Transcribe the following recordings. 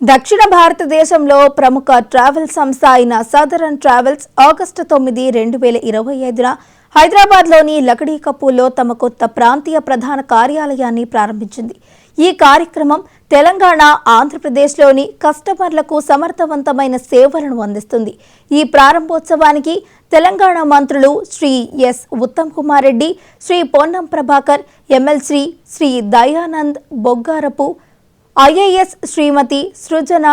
దక్షిణ భారతదేశంలో ప్రముఖ ట్రావెల్ సంస్థ అయిన సదరన్ ట్రావెల్స్ ఆగస్టు 9, 2025న హైదరాబాద్లోని లకడీకపూల్లో తమ కొత్త ప్రాంతీయ ప్రధాన కార్యాలయాన్ని ప్రారంభించింది. ఈ కార్యక్రమం తెలంగాణ, ఆంధ్రప్రదేశ్లోని కస్టమర్లకు సమర్థవంతమైన సేవలను అందిస్తుంది. ఈ ప్రారంభోత్సవానికి తెలంగాణ మంత్రులు Shri S. Uttam Kumar Reddy, Shri Ponnam Prabhakar, MLC Shri Dayanand Boggarapu, IAS Shrimati Srujana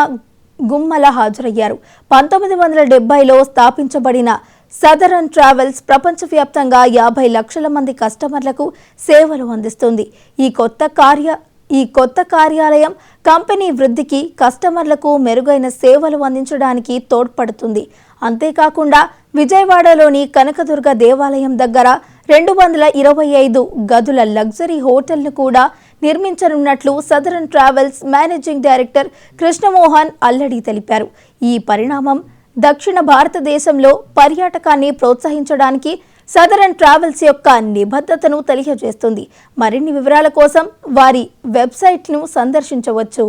Gummala హాజరయ్యారు. 1970లో స్థాపించబడిన సదరన్ ట్రావెల్స్ ప్రపంచవ్యాప్తంగా 50 లక్షల మంది కస్టమర్లకు సేవలు అందిస్తుంది. ఈ కొత్త కార్యాలయం కంపెనీ వృద్ధికి, కస్టమర్లకు మెరుగైన సేవలు అందించడానికి తోడ్పడుతుంది. అంతేకాకుండా విజయవాడలోని కనకదుర్గ దేవాలయం దగ్గర 225 గదుల లగ్జరీ హోటల్ను కూడా నిర్మించనున్నట్లు Southern Travels managing director Krishnamohan Alladi తెలిపారు. ఈ పరిణామం దక్షిణ భారతదేశంలో పర్యాటకాన్ని ప్రోత్సహించడానికి సదరన్ ట్రావెల్స్ యొక్క నిబద్ధతను తెలియజేస్తుంది. మరిన్ని వివరాల కోసం వారి వెబ్సైట్ను సందర్శించవచ్చు.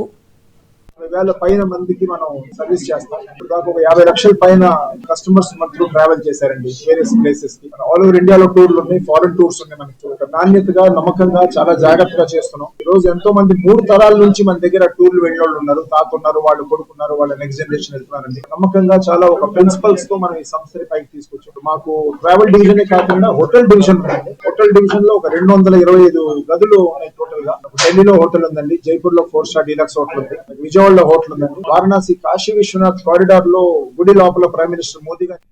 50,000 పైన మందికి మనం సర్వీస్ చేస్తాం. దాదాపు 50 లక్షల పైన కస్టమర్స్ మనతో ట్రావెల్ చేశారండి వేరియస్ ప్లేసెస్ కి. ఆల్ ఓవర్ ఇండియాలో టూర్లు ఉన్నాయి, ఫారెన్ టూర్స్ ఉన్నాయి. మనకి ఒక నాణ్యతగా, నమ్మకంగా, చాలా జాగ్రత్తగా చేస్తున్నాం. ఈ రోజు ఎంతో మంది 3 తరాల నుంచి మన దగ్గర టూర్లు వెళ్ళిన వాళ్ళు ఉన్నారు. తాత ఉన్నారు, వాళ్ళు కొడుకున్నారు, వాళ్ళ నెక్స్ట్ జనరేషన్ వెళ్తున్నారండి. నమ్మకంగా చాలా ఒక ప్రిన్సిపల్స్ తో మనం ఈ సంస్థని పైకి తీసుకొచ్చాం. మాకు ట్రావెల్ డివిజన్ కాకుండా హోటల్ డివిజన్ ఉందండి. హోటల్ డివిజన్ లో ఒక 225 గదులు ఉన్నాయి టోటల్ గా. ఢిల్లీలో హోటల్ ఉందండి, జైపూర్ లో 4 స్టార్ డీలక్స్ హోటల్ ఉంది, విజయవాడలో హోటల్ ఉందండి, వారణాసి కాశీ విశ్వనాథ్ కారిడార్ లో గుడి లోపల ప్రైమ్ మినిస్టర్ మోదీ గారు.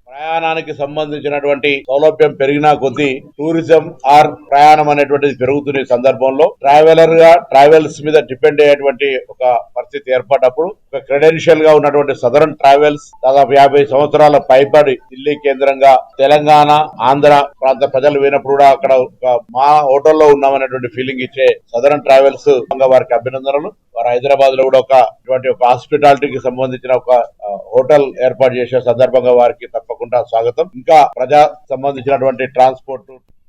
ప్రయాణానికి సంబంధించినటువంటి సౌలభ్యం పెరిగినా కొద్దీ టూరిజం ఆర్ ప్రయాణం అనేటువంటిది పెరుగుతున్న సందర్భంలో ట్రావెలర్ గా ట్రావెల్స్ మీద డిపెండ్ అయ్యేటువంటి ఒక పరిస్థితి ఏర్పడ్డప్పుడు ఒక క్రెడెన్షియల్ గా ఉన్నటువంటి సదరన్ ట్రావెల్స్ దాదాపు 50 సంవత్సరాల పైబడి ఢిల్లీ కేంద్రంగా తెలంగాణ, ఆంధ్ర ప్రాంత ప్రజలు పోయినప్పుడు కూడా అక్కడ మా హోటల్లో ఉన్నామనేటువంటి ఫీలింగ్ ఇచ్చే సదరన్ ట్రావెల్స్ వారికి అభినందనలు. వారు హైదరాబాద్ లో కూడా ఒక హాస్పిటాలిటీకి సంబంధించిన ఒక హోటల్ ఏర్పాటు చేసే సందర్భంగా వారికి తప్పకుండా స్వాగతం. ఇంకా ప్రజా సంబంధించినటువంటి ట్రాన్స్పోర్ట్